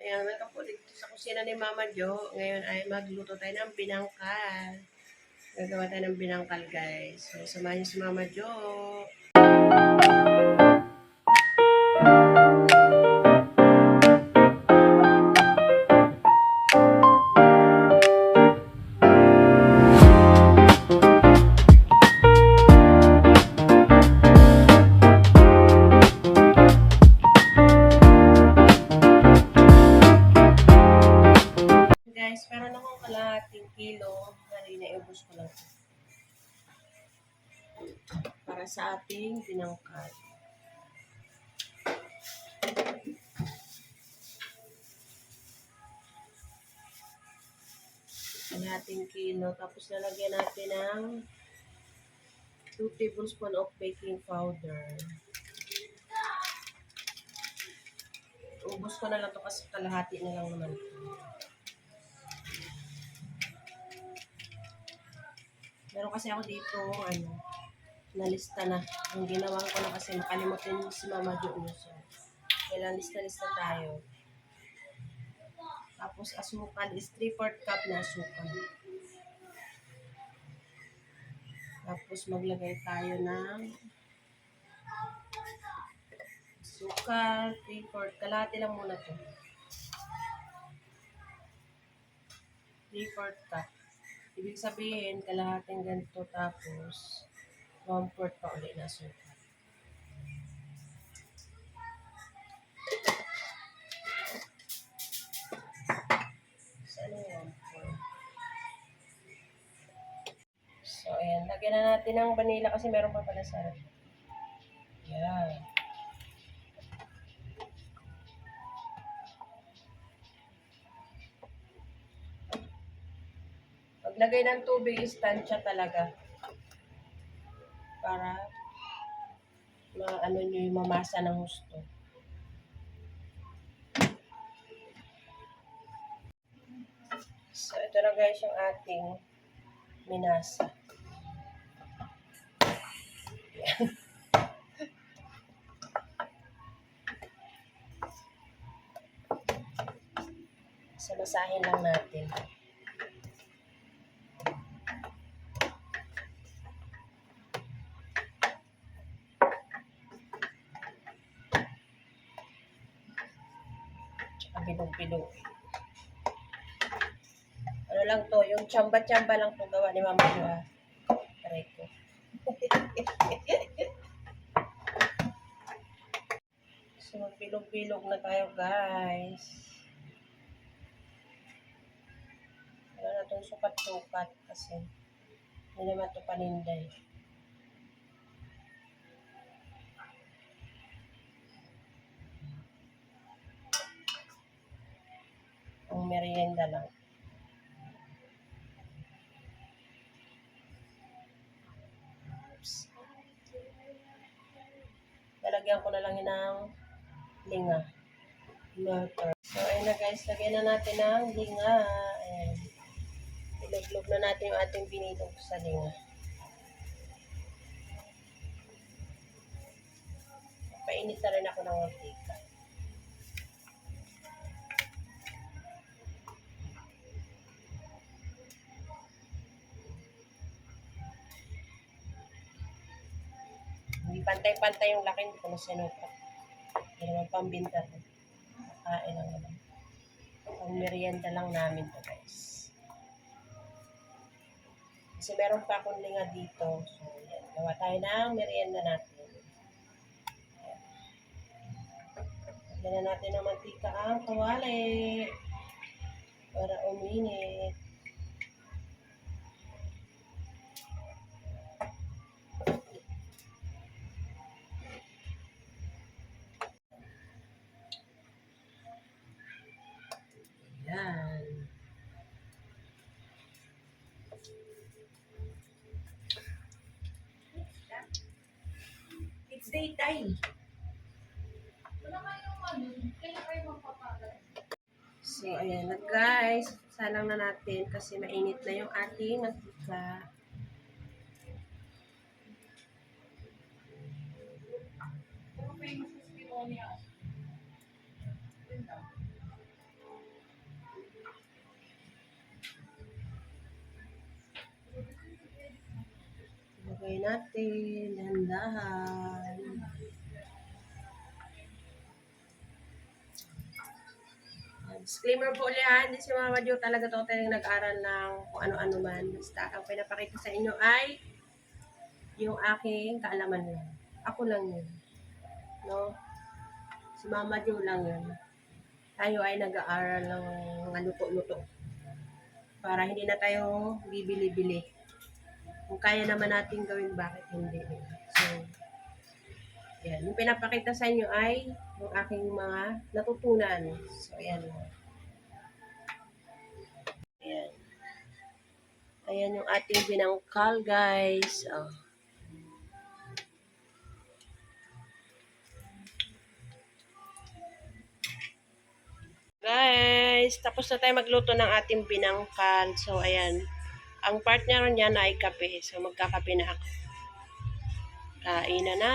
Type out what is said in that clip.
Ayan, welcome po dito sa kusina ni Mama Jo. Ngayon ay magluto tayo ng binangkal. Gagawa tayo ng binangkal, guys. So, samahan niyo si Mama Jo. Guys, meron akong kalahating kilo. Kanina, iubos ko lang para sa ating binangkal. Kalahating kilo. Tapos lalagyan natin ng 2 tablespoons of baking powder. Ubos ko na lang to kasi kalahati na lang naman. Meron kasi ako dito, nalista na. Yung ginawa ko na kasi nakalimutin si Mama Jo. So, kailangan lista-lista tayo. Tapos asukal is 3/4 cup na asukal. Tapos maglagay tayo ng asukal, 3/4. Kalahati lang muna to. 3/4 cup. Ibig sabihin, kalahating ganito tapos 1/4 pa ulit na asukal. So, ayan. Lagyan na natin ng vanilla kasi meron pa pala sa Ayan. Paglagay ng tubig is tansya talaga. Para maano nyo yung mamasa ng gusto. So, ito na guys yung ating minasa. Samasahin lang natin. Tsaka bilog-bilog. Ano lang to, yung tsamba-tsamba lang to gawa ni Mama Jo. Aray ko. So, magbilog-bilog na tayo guys. Wala na itong sukat-sukat kasi hindi naman ito paninday. Ang merienda lang. Oops. Lalagyan ko na lang yun ng linga. Butter. So, ayun na guys. Lagyan na natin ng linga. Ayan. Ilog-log na natin yung ating binilog sa linga. Painit na rin ako ng mantika. Hindi pantay-pantay yung laki. Hindi ko na sinukat. Hindi naman pambinta to. Kain lang naman. Pang merienda lang namin to guys. Kasi meron pa akong linga dito. So, yan. Gawa tayo ng merienda natin. Lagyan na natin ng mantika ang kawali para uminit. Yan. It's daytime. So, ayan na guys. Salang na natin kasi mainit na yung ating mantika. natin. Dahan-dahan. Disclaimer po ulit ha, hindi si Mama Jo talaga totally nag-aral ng kung ano-ano man. Basta ang pinapakita sa inyo ay yung aking kaalaman lang. Ako lang yun. No? Si Mama Jo lang yun. Tayo ay nag-aaral ng mga luto-luto. Para hindi na tayo bibili-bili. Kung kaya naman natin gawin, bakit hindi? So, yan. Yung pinapakita sa inyo ay yung aking mga natutunan. So, ayan. Ayan. Ayan yung ating binangkal, guys. Oh. Guys, tapos na tayo magluto ng ating binangkal. So, ayan. Ang partner niyan ay kape. So, magkakape na ako. Kain na na.